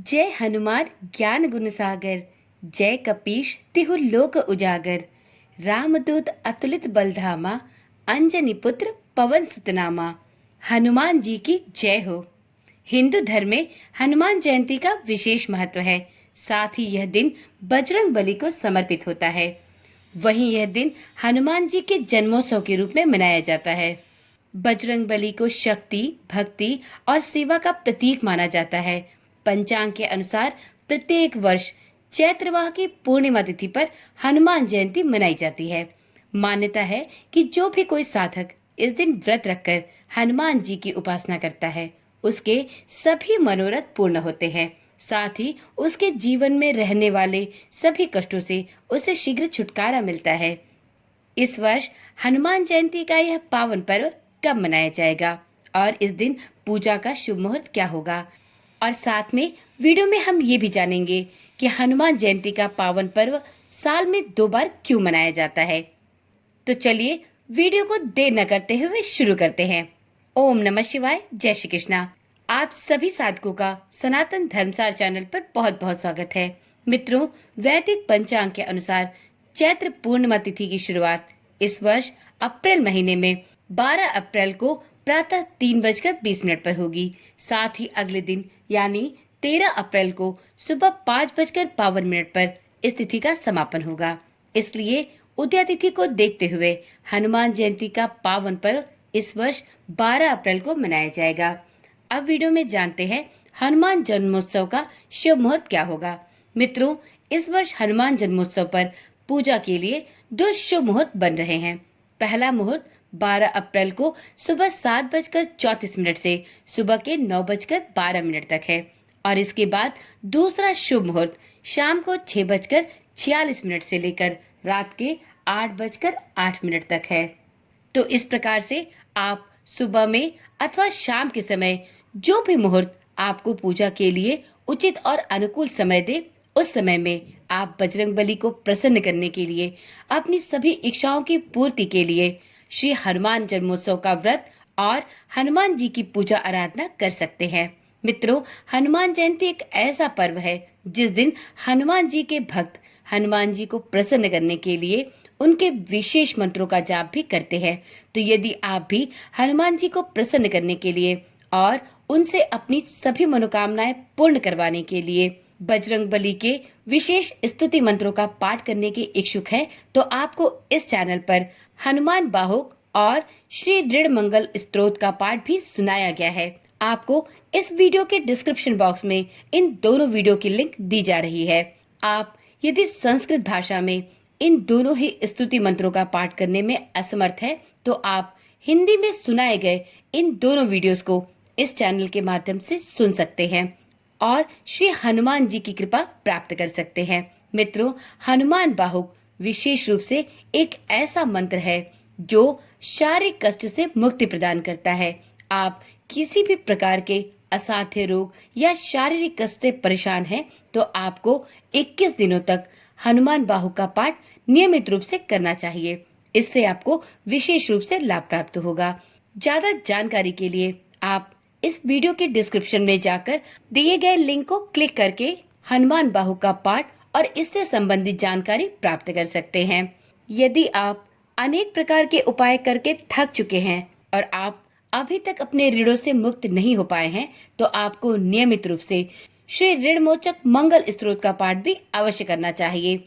जय हनुमान ज्ञान गुण सागर, जय कपीश तिहु लोक उजागर। रामदूत अतुलित बलधामा, अंजनी पुत्र पवन सुतनामा। हनुमान जी की जय हो। हिंदू धर्म में हनुमान जयंती का विशेष महत्व है। साथ ही यह दिन बजरंग बली को समर्पित होता है। वहीं यह दिन हनुमान जी के जन्मोत्सव के रूप में मनाया जाता है। बजरंग बली को शक्ति, भक्ति और सेवा का प्रतीक माना जाता है। पंचांग के अनुसार प्रत्येक वर्ष चैत्र माह की पूर्णिमा तिथि पर हनुमान जयंती मनाई जाती है। मान्यता है कि जो भी कोई साधक इस दिन व्रत रखकर हनुमान जी की उपासना करता है, उसके सभी मनोरथ पूर्ण होते हैं। साथ ही उसके जीवन में रहने वाले सभी कष्टों से उसे शीघ्र छुटकारा मिलता है। इस वर्ष हनुमान जयंती का यह पावन पर्व कब मनाया जाएगा और इस दिन पूजा का शुभ मुहूर्त क्या होगा, और साथ में वीडियो में हम ये भी जानेंगे कि हनुमान जयंती का पावन पर्व साल में 2 बार क्यों मनाया जाता है। तो चलिए वीडियो को देर न करते हुए शुरू करते हैं। ओम नमः शिवाय, जय श्री कृष्णा। आप सभी साधकों का सनातन धर्मसार चैनल पर बहुत बहुत स्वागत है। मित्रों, वैदिक पंचांग के अनुसार चैत्र पूर्णिमा तिथि की शुरुआत इस वर्ष अप्रैल महीने में 12 अप्रैल को प्रातः 3:20 पर होगी। साथ ही अगले दिन यानी 13 अप्रैल को सुबह 5:52 पर इस तिथि का समापन होगा। इसलिए उदया तिथि को देखते हुए हनुमान जयंती का पावन पर्व इस वर्ष 12 अप्रैल को मनाया जाएगा। अब वीडियो में जानते हैं हनुमान जन्मोत्सव का शुभ मुहूर्त क्या होगा। मित्रों, इस वर्ष हनुमान जन्मोत्सव पर पूजा के लिए 2 शुभ मुहूर्त बन रहे हैं। पहला मुहूर्त 12 अप्रैल को सुबह 7:34 से सुबह के 9:12 तक है और इसके बाद दूसरा शुभ मुहूर्त शाम को 6:46 से लेकर रात के 8:08 तक है। तो इस प्रकार से आप सुबह में अथवा शाम के समय जो भी मुहूर्त आपको पूजा के लिए उचित और अनुकूल समय दे, उस समय में आप बजरंग बली को प्रसन्न करने के लिए, अपनी सभी इच्छाओं की पूर्ति के लिए श्री हनुमान जन्मोत्सव का व्रत और हनुमान जी की पूजा आराधना कर सकते हैं। मित्रों, हनुमान जयंती एक ऐसा पर्व है जिस दिन हनुमान जी के भक्त हनुमान जी को प्रसन्न करने के लिए उनके विशेष मंत्रों का जाप भी करते हैं। तो यदि आप भी हनुमान जी को प्रसन्न करने के लिए और उनसे अपनी सभी मनोकामनाएं पूर्ण करवाने के लिए बजरंग बली के विशेष स्तुति मंत्रों का पाठ करने के इच्छुक हैं, तो आपको इस चैनल पर हनुमान बाहुक और श्री दृढ़ मंगल स्तोत्र का पाठ भी सुनाया गया है। आपको इस वीडियो के डिस्क्रिप्शन बॉक्स में इन दोनों वीडियो की लिंक दी जा रही है। आप यदि संस्कृत भाषा में इन दोनों ही स्तुति मंत्रों का पाठ करने में असमर्थ है, तो आप हिंदी में सुनाए गए इन दोनों वीडियोस को इस चैनल के माध्यम से सुन सकते हैं और श्री हनुमान जी की कृपा प्राप्त कर सकते हैं। मित्रों, हनुमान बाहुक विशेष रूप से एक ऐसा मंत्र है जो शारीरिक कष्ट से मुक्ति प्रदान करता है। आप किसी भी प्रकार के असाध्य रोग या शारीरिक कष्ट से परेशान हैं, तो आपको 21 दिनों तक हनुमान बाहुक का पाठ नियमित रूप से करना चाहिए। इससे आपको विशेष रूप से लाभ प्राप्त होगा। ज्यादा जानकारी के लिए आप इस वीडियो के डिस्क्रिप्शन में जाकर दिए गए लिंक को क्लिक करके हनुमान बाहुक का पाठ और इससे संबंधित जानकारी प्राप्त कर सकते हैं। यदि आप अनेक प्रकार के उपाय करके थक चुके हैं और आप अभी तक अपने ऋणों से मुक्त नहीं हो पाए हैं, तो आपको नियमित रूप से श्री ऋण मोचक मंगल स्तोत्र का पाठ भी अवश्य करना चाहिए।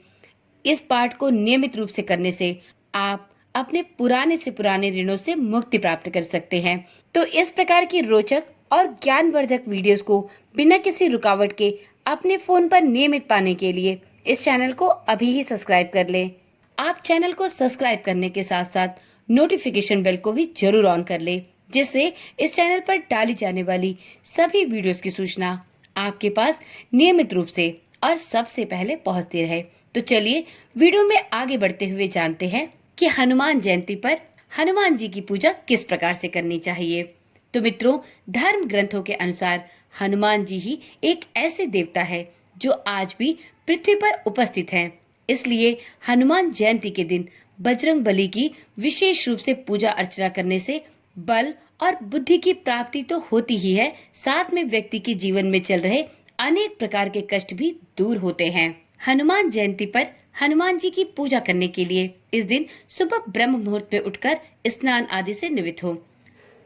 इस पाठ को नियमित रूप से करने से आप अपने पुराने से पुराने ऋणों से मुक्ति प्राप्त कर सकते हैं। तो इस प्रकार की रोचक और ज्ञानवर्धक वीडियोस को बिना किसी रुकावट के अपने फोन पर नियमित पाने के लिए इस चैनल को अभी ही सब्सक्राइब कर लें। आप चैनल को सब्सक्राइब करने के साथ साथ नोटिफिकेशन बेल को भी जरूर ऑन कर लें, जिससे इस चैनल पर डाली जाने वाली सभी वीडियोस की सूचना आपके पास नियमित रूप से और सबसे पहले पहुंचती रहे। तो चलिए वीडियो में आगे बढ़ते हुए जानते हैं कि हनुमान जयंती पर हनुमान जी की पूजा किस प्रकार से करनी चाहिए। तो मित्रों, धर्म ग्रंथों के अनुसार हनुमान जी ही एक ऐसे देवता है जो आज भी पृथ्वी पर उपस्थित हैं। इसलिए हनुमान जयंती के दिन बजरंग बली की विशेष रूप से पूजा अर्चना करने से बल और बुद्धि की प्राप्ति तो होती ही है, साथ में व्यक्ति के जीवन में चल रहे अनेक प्रकार के कष्ट भी दूर होते हैं। हनुमान जयंती पर हनुमान जी की पूजा करने के लिए इस दिन सुबह ब्रह्म मुहूर्त में उठकर स्नान आदि से निवृत्त हो।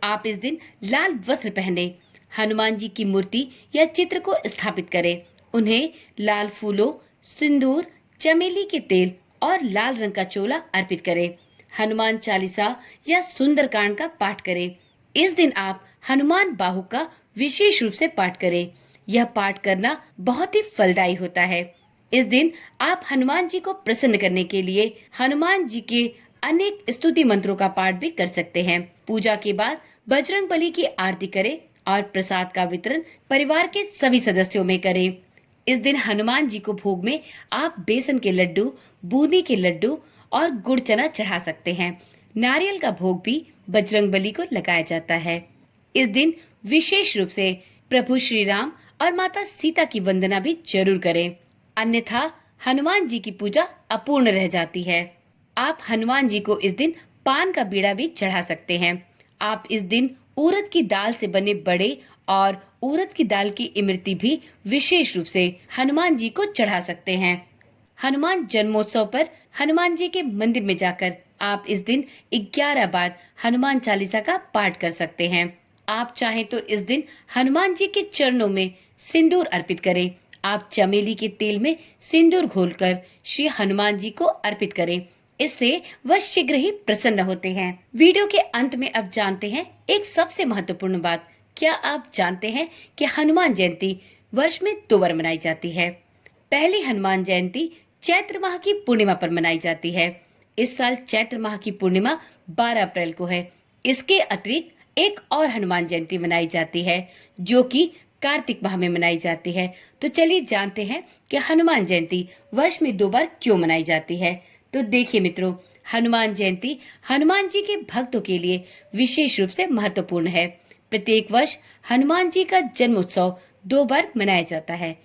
आप इस दिन लाल वस्त्र पहने हनुमान जी की मूर्ति या चित्र को स्थापित करें। उन्हें लाल फूलों, सिंदूर, चमेली के तेल और लाल रंग का चोला अर्पित करें। हनुमान चालीसा या सुंदरकांड का पाठ करें। इस दिन आप हनुमान बाहु का विशेष रूप से पाठ करें। यह पाठ करना बहुत ही फलदायी होता है। इस दिन आप हनुमान जी को प्रसन्न करने के लिए हनुमान जी के अनेक स्तुति मंत्रों का पाठ भी कर सकते हैं। पूजा के बाद बजरंगबली की आरती करें और प्रसाद का वितरण परिवार के सभी सदस्यों में करें। इस दिन हनुमान जी को भोग में आप बेसन के लड्डू, बूंदी के लड्डू और गुड़ चना चढ़ा सकते हैं। नारियल का भोग भी बजरंगबली को लगाया जाता है। इस दिन विशेष रूप से प्रभु श्री राम और माता सीता की वंदना भी जरूर करें, अन्यथा हनुमान जी की पूजा अपूर्ण रह जाती है। आप हनुमान जी को इस दिन पान का बीड़ा भी चढ़ा सकते हैं। आप इस दिन उड़द की दाल से बने बड़े और उड़द की दाल की इमरती भी विशेष रूप से हनुमान जी को चढ़ा सकते हैं। हनुमान जन्मोत्सव पर हनुमान जी के मंदिर में जाकर आप इस दिन 11 बार हनुमान चालीसा का पाठ कर सकते हैं। आप चाहें तो इस दिन हनुमान जी के चरणों में सिंदूर अर्पित करें। आप चमेली के तेल में सिंदूर घोलकर श्री हनुमान जी को अर्पित करें। इससे वह शीघ्र ही प्रसन्न होते हैं। वीडियो के अंत में अब जानते हैं एक सबसे महत्वपूर्ण बात। क्या आप जानते हैं कि हनुमान जयंती वर्ष में 2 बार मनाई जाती है? पहली हनुमान जयंती चैत्र माह की पूर्णिमा पर मनाई जाती है। इस साल चैत्र माह की पूर्णिमा 12 अप्रैल को है। इसके अतिरिक्त एक और हनुमान जयंती मनाई जाती है जो कि कार्तिक माह में मनाई जाती है। तो चलिए जानते हैं कि हनुमान जयंती वर्ष में 2 बार क्यों मनाई जाती है। तो देखिए मित्रों, हनुमान जयंती हनुमान जी के भक्तों के लिए विशेष रूप से महत्वपूर्ण है। प्रत्येक वर्ष हनुमान जी का जन्मोत्सव 2 बार मनाया जाता है।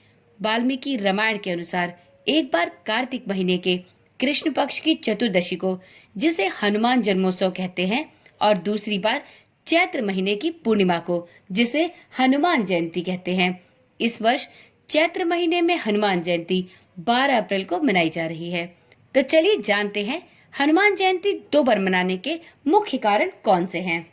वाल्मीकि रामायण के अनुसार एक बार कार्तिक महीने के कृष्ण पक्ष की चतुर्दशी को, जिसे हनुमान जन्मोत्सव कहते हैं, और दूसरी बार चैत्र महीने की पूर्णिमा को, जिसे हनुमान जयंती कहते हैं। इस वर्ष चैत्र महीने में हनुमान जयंती 12 अप्रैल को मनाई जा रही है। तो चलिए जानते हैं हनुमान जयंती 2 बार मनाने के मुख्य कारण कौन से हैं।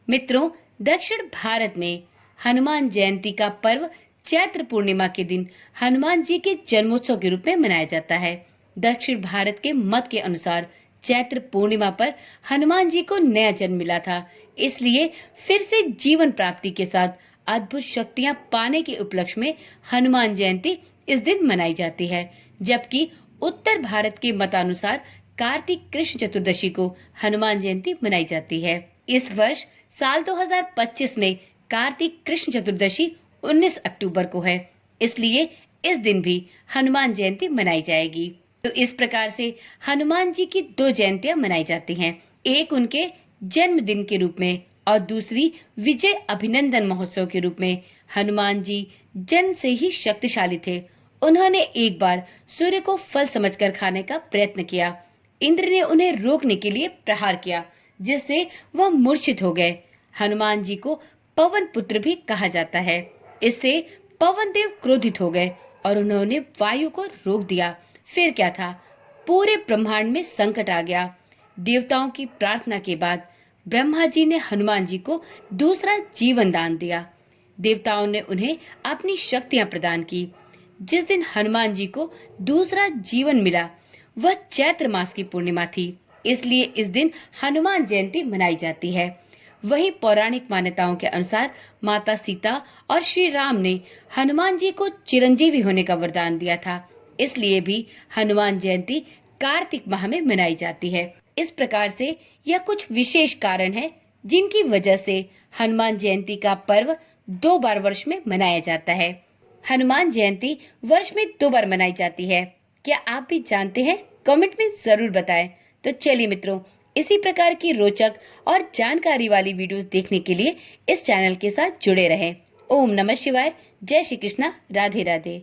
मित्रों, दक्षिण भारत में हनुमान जयंती का पर्व चैत्र पूर्णिमा के दिन हनुमान जी के जन्मोत्सव के रूप में मनाया जाता है। दक्षिण भारत के मत के अनुसार चैत्र पूर्णिमा पर हनुमान जी को नया जन्म मिला था, इसलिए फिर से जीवन प्राप्ति के साथ अद्भुत शक्तियां पाने के उपलक्ष्य में हनुमान जयंती इस दिन मनाई जाती है। जबकि उत्तर भारत के मतानुसार कार्तिक कृष्ण चतुर्दशी को हनुमान जयंती मनाई जाती है। इस वर्ष साल 2025 में कार्तिक कृष्ण चतुर्दशी 19 अक्टूबर को है, इसलिए इस दिन भी हनुमान जयंती मनाई जाएगी। तो इस प्रकार से हनुमान जी की 2 जयंतियां मनाई जाती हैं, एक उनके जन्मदिन के रूप में और दूसरी विजय अभिनंदन महोत्सव के रूप में। हनुमान जी जन्म से ही शक्तिशाली थे। उन्होंने एक बार सूर्य को फल समझकर खाने का प्रयत्न किया। इंद्र ने उन्हें रोकने के लिए प्रहार किया, जिससे वह मूर्छित हो गए। हनुमान जी को पवन पुत्र भी कहा जाता है। इससे पवन देव क्रोधित हो गए और उन्होंने वायु को रोक दिया। फिर क्या था, पूरे ब्रह्मांड में संकट आ गया। देवताओं की प्रार्थना के बाद ब्रह्मा जी ने हनुमान जी को दूसरा जीवन दान दिया। देवताओं ने उन्हें अपनी शक्तियां प्रदान की। जिस दिन हनुमान जी को दूसरा जीवन मिला वह चैत्र मास की पूर्णिमा थी, इसलिए इस दिन हनुमान जयंती मनाई जाती है। वहीं पौराणिक मान्यताओं के अनुसार माता सीता और श्री राम ने हनुमान जी को चिरंजीवी होने का वरदान दिया था, इसलिए भी हनुमान जयंती कार्तिक माह में मनाई जाती है। इस प्रकार से यह कुछ विशेष कारण है जिनकी वजह से हनुमान जयंती का पर्व 2 बार वर्ष में मनाया जाता है। हनुमान जयंती वर्ष में 2 बार मनाई जाती है। क्या आप भी जानते हैं? कमेंट में जरूर बताएं। तो चलिए मित्रों, इसी प्रकार की रोचक और जानकारी वाली वीडियोस देखने के लिए इस चैनल के साथ जुड़े रहें। ओम नमः शिवाय। जय श्री कृष्णा। राधे राधे।